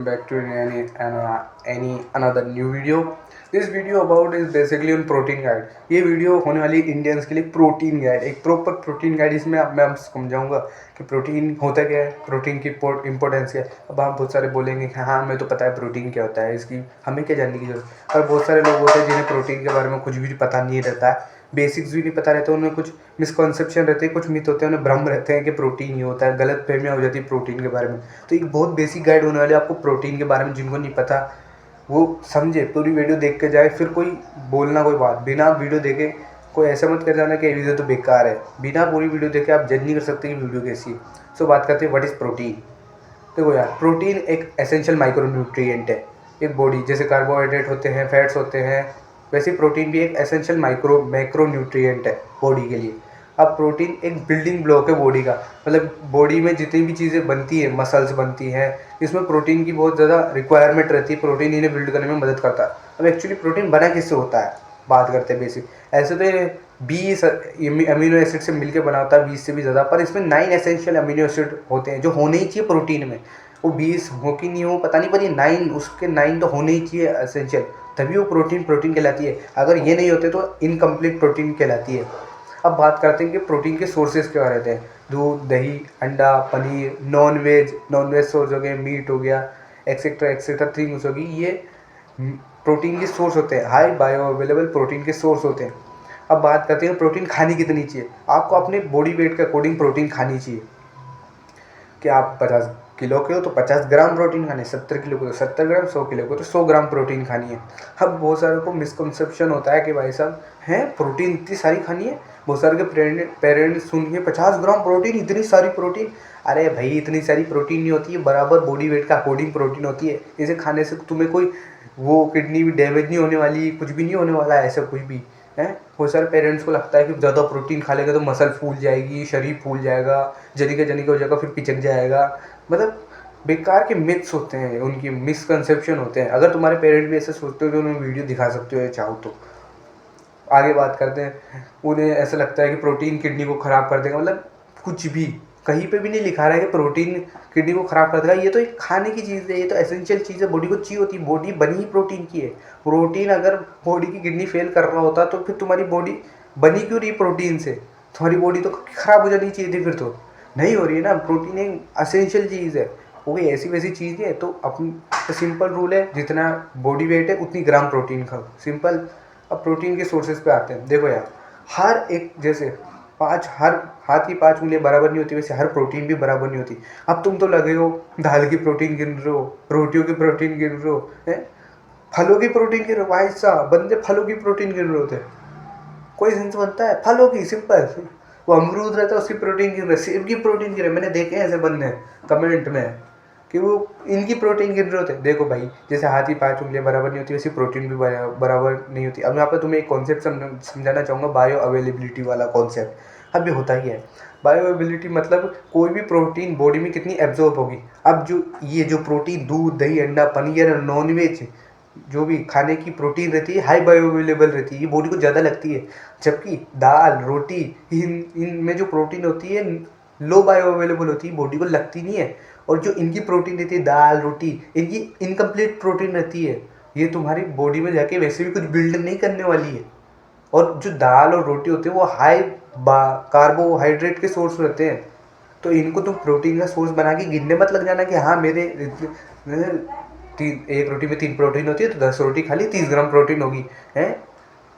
Back to any another new video. This video about is basically on protein guide. ये video होने वाली Indians के लिए protein guide, एक प्रॉपर प्रोटीन गाइड। इसमें मैं आपको समझाऊंगा कि प्रोटीन होता क्या है, प्रोटीन की इंपॉर्टेंस क्या है। अब आप बहुत सारे बोलेंगे कि हाँ हमें तो पता है प्रोटीन क्या होता है, इसकी हमें क्या जानने की जरूरत। और बहुत सारे लोग होते हैं जिन्हें प्रोटीन के बारे में कुछ भी पता नहीं रहता है, बेसिक्स भी नहीं पता रहते, उनमें कुछ मिसकॉन्सेप्शन रहते हैं, कुछ मिथ होते हैं, उन्हें भ्रम रहते हैं कि प्रोटीन ही होता है, गलत फहमियाँ हो जाती है प्रोटीन के बारे में। तो एक बहुत बेसिक गाइड होने वाली है आपको प्रोटीन के बारे में। जिनको नहीं पता वो समझे, पूरी वीडियो देख के जाए। फिर कोई बोलना कोई बात बिना वीडियो देखे कोई ऐसा मत कर जाना कि ये वीडियो तो बेकार है। बिना पूरी वीडियो देखे आप जज नहीं कर सकते कि वीडियो कैसी है। सो बात करते हैं व्हाट इज़ प्रोटीन। देखो यार, प्रोटीन एक एसेंशियल माइक्रो न्यूट्रिएंट है। एक बॉडी जैसे कार्बोहाइड्रेट होते हैं, फैट्स होते हैं, वैसे प्रोटीन भी एक एसेंशियल मैक्रो न्यूट्रिएंट है बॉडी के लिए। अब प्रोटीन एक बिल्डिंग ब्लॉक है बॉडी का, मतलब बॉडी में जितनी भी चीज़ें बनती है, मसल्स बनती हैं, इसमें प्रोटीन की बहुत ज़्यादा रिक्वायरमेंट रहती है। प्रोटीन इन्हें बिल्ड करने में मदद करता है। अब एक्चुअली प्रोटीन बना किससे होता है, बात करते हैं बेसिक। ऐसे तो ये 20 अमीनो एसिड से मिलकर बना होता है, 20 से भी ज़्यादा, पर इसमें 9 एसेंशियल अमीनो एसिड होते हैं जो होने ही चाहिए प्रोटीन में। वो 20 हो कि नहीं हो पता नहीं, पर ये 9, उसके 9 तो होने ही चाहिए एसेंशियल, तभी वो प्रोटीन कहलाती है। अगर ये नहीं होते तो इनकम्प्लीट प्रोटीन कहलाती है। अब बात करते हैं कि प्रोटीन के सोर्सेज क्या रहते हैं। दूध, दही, अंडा, पनीर, नॉन वेज सोर्स हो गए, मीट हो गया, एक्सेट्रा एक्सेट्रा थिंग्स होगी, ये प्रोटीन के सोर्स होते हैं, हाई बायो अवेलेबल प्रोटीन के सोर्स होते हैं। अब बात करते हैं प्रोटीन खानी कितनी चाहिए। आपको अपने बॉडी वेट के अकॉर्डिंग प्रोटीन खानी चाहिए। कि आप 50 किलो के हो तो 50 ग्राम प्रोटीन खाने, 70 किलो को तो 70 ग्राम, 100 किलो को तो 100 ग्राम प्रोटीन खानी है। अब बहुत सारे को मिसकंसेप्शन होता है कि भाई साहब हैं प्रोटीन इतनी सारी खानी है। बहुत सारे के पेरेंट्स सुनिए 50 ग्राम प्रोटीन, इतनी सारी प्रोटीन। अरे भाई इतनी सारी प्रोटीन नहीं होती है, बराबर बॉडी वेट का अकॉर्डिंग प्रोटीन होती है। इसे खाने से तुम्हें कोई वो किडनी भी डैमेज नहीं होने वाली, कुछ भी नहीं होने वाला है ऐसा कुछ भी है। बहुत सारे पेरेंट्स को लगता है कि ज़्यादा प्रोटीन खा लेगा तो मसल फूल जाएगी, शरीर फूल जाएगा, जनी का हो जाएगा, फिर पिचक जाएगा। मतलब बेकार के मिथ्स होते हैं, उनकी मिसकंसेप्शन होते हैं। अगर तुम्हारे पेरेंट भी ऐसे सोचते हो तो उन्हें वीडियो दिखा सकते हो चाहो तो। आगे बात करते हैं, उन्हें ऐसा लगता है कि प्रोटीन किडनी को ख़राब कर देगा। मतलब कुछ भी कहीं पे भी नहीं लिखा रहा है कि प्रोटीन किडनी को ख़राब कर देगा। ये तो एक खाने की चीज़ है, ये तो एसेंशियल चीज़ है, बॉडी को चाहिए होती है। बॉडी बनी ही प्रोटीन की है। प्रोटीन अगर बॉडी की किडनी फेल कर रहा होता तो फिर तुम्हारी बॉडी बनी क्यों रही प्रोटीन से। तुम्हारी बॉडी तो ख़राब हो जानी चाहिए थी, फिर तो नहीं हो रही है ना। प्रोटीन एक एसेंशियल चीज़ है, वो कोई ऐसी वैसी चीज़ नहीं है। तो अपनी तो सिंपल रूल है, जितना बॉडी वेट है उतनी ग्राम प्रोटीन खाओ, सिंपल। अब प्रोटीन के सोर्सेज पे आते हैं। देखो यार, हर एक जैसे हर हाथ की 5 उंगलियां बराबर नहीं होती, वैसे हर प्रोटीन भी बराबर नहीं होती। अब तुम तो लगे हो दाल की प्रोटीन गिन रहे हो, रोटियों की प्रोटीन गिन रहे हो, फलों की प्रोटीन गिन रहे हो। भाई साहब बंदे फलों की प्रोटीन गिन रहे होते, कोई सेंस बनता है फलों की, सिंपल। वो अमरूद रहता है उसकी प्रोटीन गिन रहे, सेब की प्रोटीन गिन रहे। मैंने देखे हैं ऐसे बंदे कमेंट में कि वो इनकी प्रोटीन गिन रहे होते। देखो भाई, जैसे हाथ की 5 उंगलियां बराबर नहीं होती, वैसे प्रोटीन भी बराबर नहीं होती। अब यहाँ पर तुम्हें एक कॉन्सेप्ट समझाना चाहूँगा, बायो अवेलेबिलिटी वाला कॉन्सेप्ट। अब ये होता ही है बायो अवेलेबिलिटी, मतलब कोई भी प्रोटीन बॉडी में कितनी एब्जॉर्ब होगी। अब जो प्रोटीन दूध, दही, अंडा, पनीर, नॉन वेज, जो भी खाने की प्रोटीन रहती है हाई बायो अवेलेबल रहती है, ये बॉडी को ज़्यादा लगती है। जबकि दाल, रोटी, इनमें जो प्रोटीन होती है लो बायो अवेलेबल होती है, बॉडी को लगती नहीं है। और जो इनकी प्रोटीन रहती है दाल, रोटी, इनकी इनकम्प्लीट प्रोटीन रहती है। ये तुम्हारी बॉडी में जाके वैसे भी कुछ बिल्ड नहीं करने वाली है। और जो दाल और रोटी होती है वो हाई कार्बोहाइड्रेट के सोर्स रहते हैं। तो इनको तुम प्रोटीन का सोर्स बना के गिनने मत लग जाना कि हाँ मेरे एक रोटी में 3 प्रोटीन होती है तो 10 रोटी खाली 30 ग्राम प्रोटीन होगी है।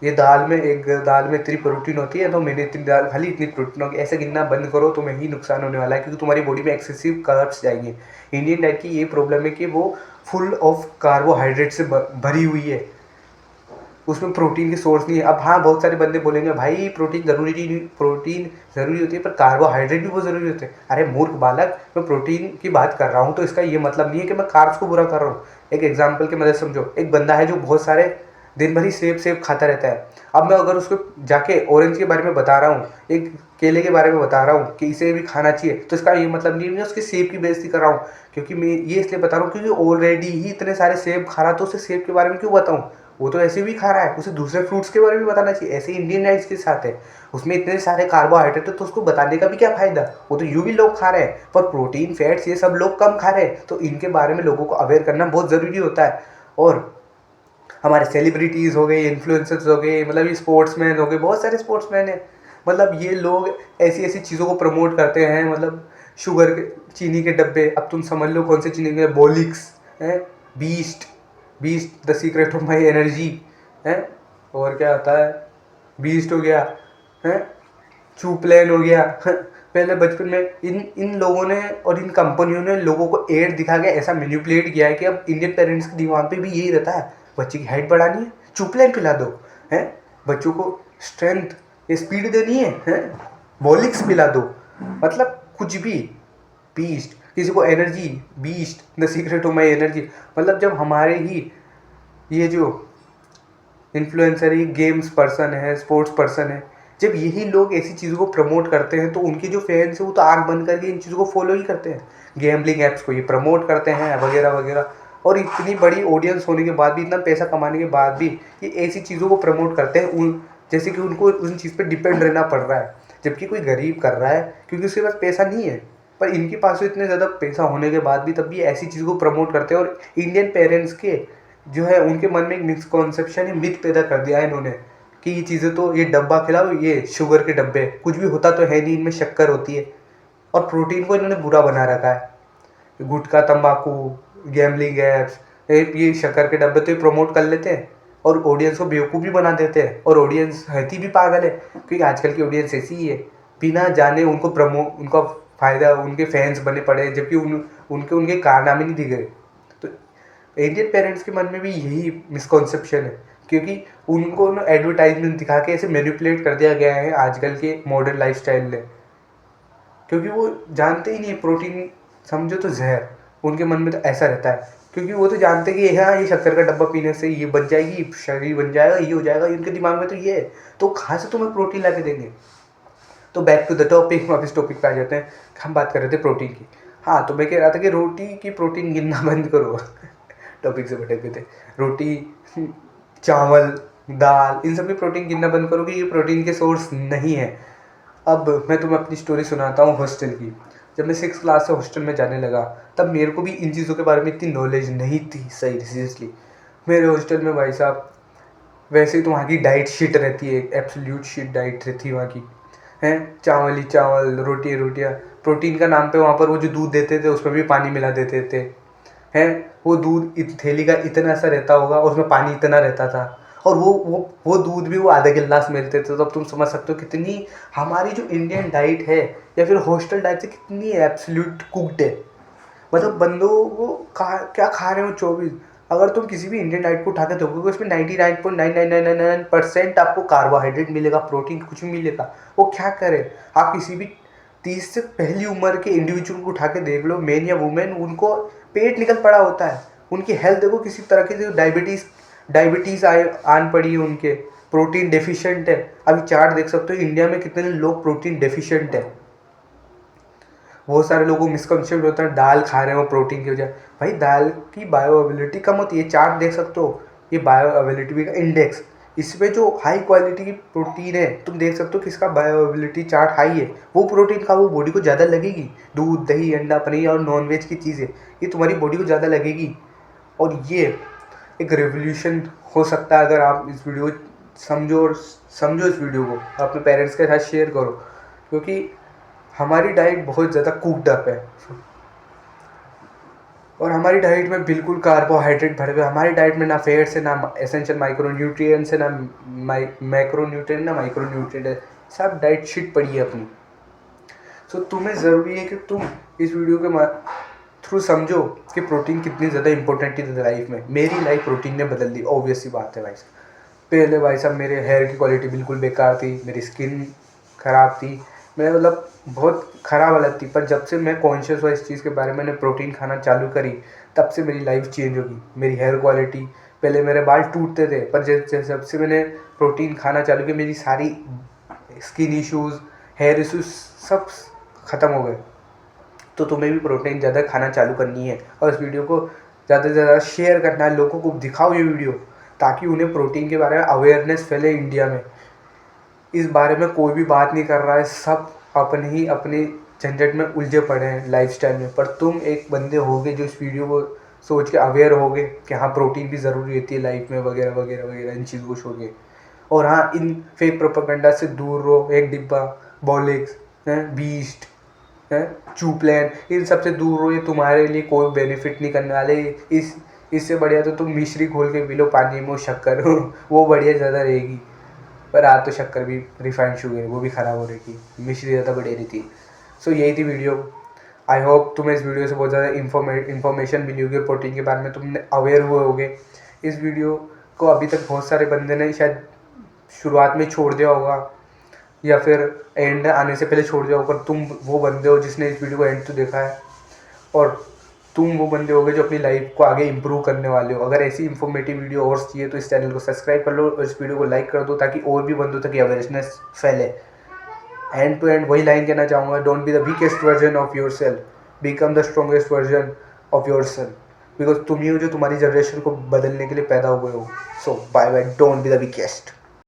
ये दाल में इतनी प्रोटीन होती है तो मैंने इतनी दाल खाली इतनी प्रोटीन होगी। ऐसे गिनना बंद करो, तुम्हें ही नुकसान होने वाला है, क्योंकि तुम्हारी बॉडी में एक्सेसिव कार्ब्स जाएंगे। इंडियन डाइट की ये प्रॉब्लम है कि वो फुल ऑफ कार्बोहाइड्रेट से भरी हुई है, उसमें प्रोटीन की सोर्स नहीं है। अब हाँ, बहुत सारे बंदे बोलेंगे भाई प्रोटीन ज़रूरी होती है, पर कार्बोहाइड्रेट भी बहुत ज़रूरी होते हैं। अरे मूर्ख बालक, मैं प्रोटीन की बात कर रहा हूँ तो इसका ये मतलब नहीं है कि मैं कार्ब्स को बुरा कर रहा हूँ। एक एग्जाम्पल की मदद समझो, एक बंदा है जो बहुत सारे दिन भर ही सेब खाता रहता है। अब मैं अगर उसको जाके ऑरेंज के बारे में बता रहा हूँ, एक केले के बारे में बता रहा हूँ कि इसे भी खाना चाहिए, तो इसका ये मतलब नहीं है उसके सेब की बेइज्जती कर रहा हूँ। क्योंकि मैं ये इसलिए बता रहा हूँ क्योंकि ऑलरेडी ही इतने सारे सेब खा रहा, तो उसे सेब के बारे में क्यों बताऊँ। वो तो ऐसे भी खा रहा है, उसे दूसरे फ्रूट्स के बारे में बताना चाहिए। ऐसे इंडियन डाइट्स के साथ है, उसमें इतने सारे कार्बोहाइड्रेट है तो उसको बताने का भी क्या फ़ायदा। वो तो यूँ भी लोग खा रहे हैं, पर प्रोटीन फैट्स ये सब लोग कम खा रहे हैं, तो इनके बारे में लोगों को अवेयर करना बहुत ज़रूरी होता है। और हमारे सेलिब्रिटीज़ हो गए, इन्फ्लुएंसर्स हो गए, मतलब ये स्पोर्ट्समैन हो गए, बहुत सारे स्पोर्ट्समैन हैं, मतलब ये लोग ऐसी ऐसी चीज़ों को प्रमोट करते हैं, मतलब शुगर के, चीनी के डब्बे, अब तुम समझ लो कौन से चीनी के, बॉलिक्स हैं, beast, beast the secret of my energy है, और क्या आता है, बीस्ट हो गया है, चूप्लेन हो गया पहले बचपन में इन इन लोगों ने और इन कंपनियों ने लोगों को एड दिखा के ऐसा मैनिपुलेट किया है कि अब इंडियन पेरेंट्स के दिमाग पे भी यही रहता है, बच्चे की हाइट बढ़ानी है, चुपलेन पिला दो हैं, बच्चों को स्ट्रेंथ या स्पीड देनी है हैं, बॉलिक्स पिला दो, मतलब कुछ भी, बीस्ट, किसी को energy, beast the secret of my energy. मतलब जब हमारे ही ये जो इन्फ्लुएंसर ही गेम्स पर्सन है, स्पोर्ट्स पर्सन है, जब यही लोग ऐसी चीज़ों को प्रमोट करते हैं तो उनके जो फैंस हैं वो तो आंख बंद करके इन चीज़ों को फॉलो ही करते हैं, गैम्बलिंग ऐप्स को ये प्रमोट करते हैं वगैरह वगैरह। और इतनी बड़ी ऑडियंस होने के बाद भी, इतना पैसा कमाने के बाद भी ये ऐसी चीज़ों को प्रमोट करते हैं उन, जैसे कि उनको उन चीज़ पर डिपेंड रहना पड़ रहा है, जबकि कोई गरीब कर रहा है क्योंकि उसके पास पैसा नहीं है। पर इनके पास तो इतने ज़्यादा पैसा होने के बाद भी तब भी ऐसी चीज़ों को प्रमोट करते हैं। और इंडियन पेरेंट्स के जो है उनके मन में एक मिसकॉन्सेप्शन है, मिथ पैदा कर दिया है इन्होंने कि ये चीज़ें तो, ये डब्बा खिलाओ, ये शुगर के डब्बे, कुछ भी होता तो है नहीं, इनमें शक्कर होती है। और प्रोटीन को इन्होंने बुरा बना रखा है, गुटखा, तंबाकू, गैम्बलिंग ऐप्स, ये शक्कर के डब्बे तो ये प्रमोट कर लेते हैं और ऑडियंस को बेवकूफ़ भी बना देते हैं। और ऑडियंस रहती भी पागल है, क्योंकि आजकल की ऑडियंस ऐसी ही है, बिना जाने उनको उनका फ़ायदा, उनके फैंस बने पड़े, जबकि उनके उनके कारनामे नहीं दिख रहे। तो इंडियन पेरेंट्स के मन में भी यही मिसकॉन्सेप्शन है, क्योंकि उनको ना एडवर्टाइजमेंट दिखा के ऐसे मैनिपुलेट कर दिया गया है आजकल के मॉडर्न लाइफस्टाइल में, क्योंकि वो जानते ही नहीं प्रोटीन समझो तो जहर, उनके मन में तो ऐसा रहता है, क्योंकि वो तो जानते कि हाँ ये शक्कर का डब्बा पीने से ये बन जाएगी, शरीर बन जाएगा, ये हो जाएगा, इनके दिमाग में तो ये है, तो कहाँ से तुम्हें प्रोटीन ला के देंगे। तो बैक टू द टॉपिक, हम इस टॉपिक पे आ जाते हैं। हम बात कर रहे थे प्रोटीन की। हाँ, तो मैं कह रहा था कि रोटी की प्रोटीन गिनना बंद करो टॉपिक से भटक गए थे। रोटी, चावल, दाल, इन सब की प्रोटीन गिनना बंद करो कि ये प्रोटीन के सोर्स नहीं है। अब मैं तुम्हें अपनी स्टोरी सुनाता हूँ हॉस्टल की। जब मैं 6th क्लास से हॉस्टल में जाने लगा तब मेरे को भी इन चीज़ों के बारे में इतनी नॉलेज नहीं थी, सही सीरियसली। मेरे हॉस्टल में भाई साहब, वैसे ही तो वहाँ की डाइट शीट रहती है, एब्सोल्यूट शीट डाइट रहती है वहाँ की, हैं, चावल ही चावल, रोटी रोटियाँ, प्रोटीन का नाम पे वहाँ पर वो जो दूध देते थे उसमें भी पानी मिला देते थे, हैं, वो दूध थैली का इतना सा रहता होगा और उसमें पानी इतना रहता था, और वो दूध भी वो आधा गिलास मिलते थे। तो अब तुम समझ सकते हो कितनी हमारी जो इंडियन डाइट है या फिर हॉस्टल डाइट से कितनी एब्सोल्यूट कुक्ड है। मतलब बंदों को क्या खा रहे हो 24, अगर तुम किसी भी इंडियन डाइट को उठा के देखोगे उसमें 99.9999% आपको कार्बोहाइड्रेट मिलेगा, प्रोटीन कुछ भी मिलेगा। वो क्या करे, आप किसी भी 30 से पहली उम्र के इंडिविजुअल को उठा के देख लो, मेन या वुमेन, उनको पेट निकल पड़ा होता है, उनकी हेल्थ देखो किसी तरह की, डायबिटीज़ आन पड़ी है उनके, प्रोटीन डेफिशिएंट है। अभी चार्ट देख सकते हो इंडिया में कितने लोग प्रोटीन डेफिशिएंट है। बहुत सारे लोगों को मिसकंसेप्ट होता है दाल खा रहे हो प्रोटीन की वजह, भाई दाल की बायोअवेलेबिलिटी कम होती है, चार्ट देख सकते हो, ये बायोअवेलेबिलिटी का इंडेक्स, इसमें जो हाई क्वालिटी की प्रोटीन है तुम देख सकते हो किसका बायोअवेलेबिलिटी चार्ट हाई है, वो प्रोटीन का वो बॉडी को ज़्यादा लगेगी। दूध, दही, अंडा, पनीर और नॉनवेज की चीज़ें ये तुम्हारी बॉडी को ज़्यादा लगेगी। और ये एक रेवोल्यूशन हो सकता है अगर आप इस वीडियो समझो, और समझो इस वीडियो को अपने पेरेंट्स के साथ शेयर करो, क्योंकि हमारी डाइट बहुत ज़्यादा कुक्ड अप है और हमारी डाइट में बिल्कुल कार्बोहाइड्रेट भरे हुए, हमारी डाइट में ना फैट्स है, ना एसेंशियल माइक्रोन्यूट्रिएंट्स है, ना मैक्रोन्यूट्रिएंट, ना माइक्रोन्यूट्रिएंट है, सब डाइट शीट पड़ी है अपनी। सो तुम्हें ज़रूरी है कि तुम इस वीडियो के थ्रू समझो कि प्रोटीन कितनी ज़्यादा इंपॉर्टेंट है लाइफ में। मेरी लाइफ प्रोटीन ने बदल दी, ऑब्वियस सी बात है भाई साहब। पहले भाई साहब मेरे हेयर की क्वालिटी बिल्कुल बेकार थी, मेरी स्किन ख़राब थी, मैं मतलब बहुत ख़राब हालत थी। पर जब से मैं कॉन्शियस हुआ इस चीज़ के बारे में, मैंने प्रोटीन खाना चालू करी, तब से मेरी लाइफ चेंज होगी। मेरी हेयर क्वालिटी, पहले मेरे बाल टूटते थे, पर जब से मैंने प्रोटीन खाना चालू किया, मेरी सारी स्किन इश्यूज़, हेयर इश्यूज़ सब ख़त्म हो गए। तो तुम्हें भी प्रोटीन ज़्यादा खाना चालू करनी है और इस वीडियो को ज़्यादा से ज़्यादा शेयर करना है, लोगों को दिखाओ ये वीडियो, ताकि उन्हें प्रोटीन के बारे में अवेयरनेस फैले इंडिया में। इस बारे में कोई भी बात नहीं कर रहा है, सब अपने ही अपने झंझट में उलझे पड़े हैं लाइफस्टाइल में। पर तुम एक बंदे होगे जो इस वीडियो को सोच के अवेयर होगे कि हाँ प्रोटीन भी ज़रूरी होती है लाइफ में, वगैरह वगैरह वगैरह, इन चीज़ को छोड़ोगे। और हाँ, इन फेक प्रोपेगेंडा से दूर रहो। एक डिब्बा बॉलिक्स है, बीस्ट है, चूप्लेन, इन सबसे दूर रहो। ये तुम्हारे लिए कोई बेनिफिट नहीं करने वाले। इससे बढ़िया तो तुम मिश्री खोल के पी लो पानी में, शक्कर वो बढ़िया ज़्यादा रहेगी। पर आज तो शक्कर भी रिफाइंड शुगर वो भी ख़राब हो रही थी, मिश्री ज़्यादा बढ़िया रही थी। सो यही थी वीडियो। आई होप तुम्हें इस वीडियो से बहुत ज़्यादा इन्फॉर्मेशन मिली होगी, प्रोटीन के बारे में तुमने अवेयर हुए होगे। इस वीडियो को अभी तक बहुत सारे बंदे ने शायद शुरुआत में छोड़ दिया होगा या फिर एंड आने से पहले छोड़ दिया होगा। तुम वो बंदे हो जिसने इस वीडियो को एंड तो देखा है, और तुम वो बंदे होगे जो अपनी लाइफ को आगे इंप्रूव करने वाले हो। अगर ऐसी इन्फॉर्मेटिव वीडियो और चाहिए तो इस चैनल को सब्सक्राइब कर लो और इस वीडियो को लाइक कर दो, ताकि और भी बंदों तक अवेयरनेस फैले। एंड टू एंड वही लाइन कहना चाहूँगा, don't be the weakest version of your self, become the strongest version of your self. Because तुम ही हो जो तुम्हारी जनरेशन को बदलने के लिए पैदा हुए हो। So bye bye, don't be the weakest.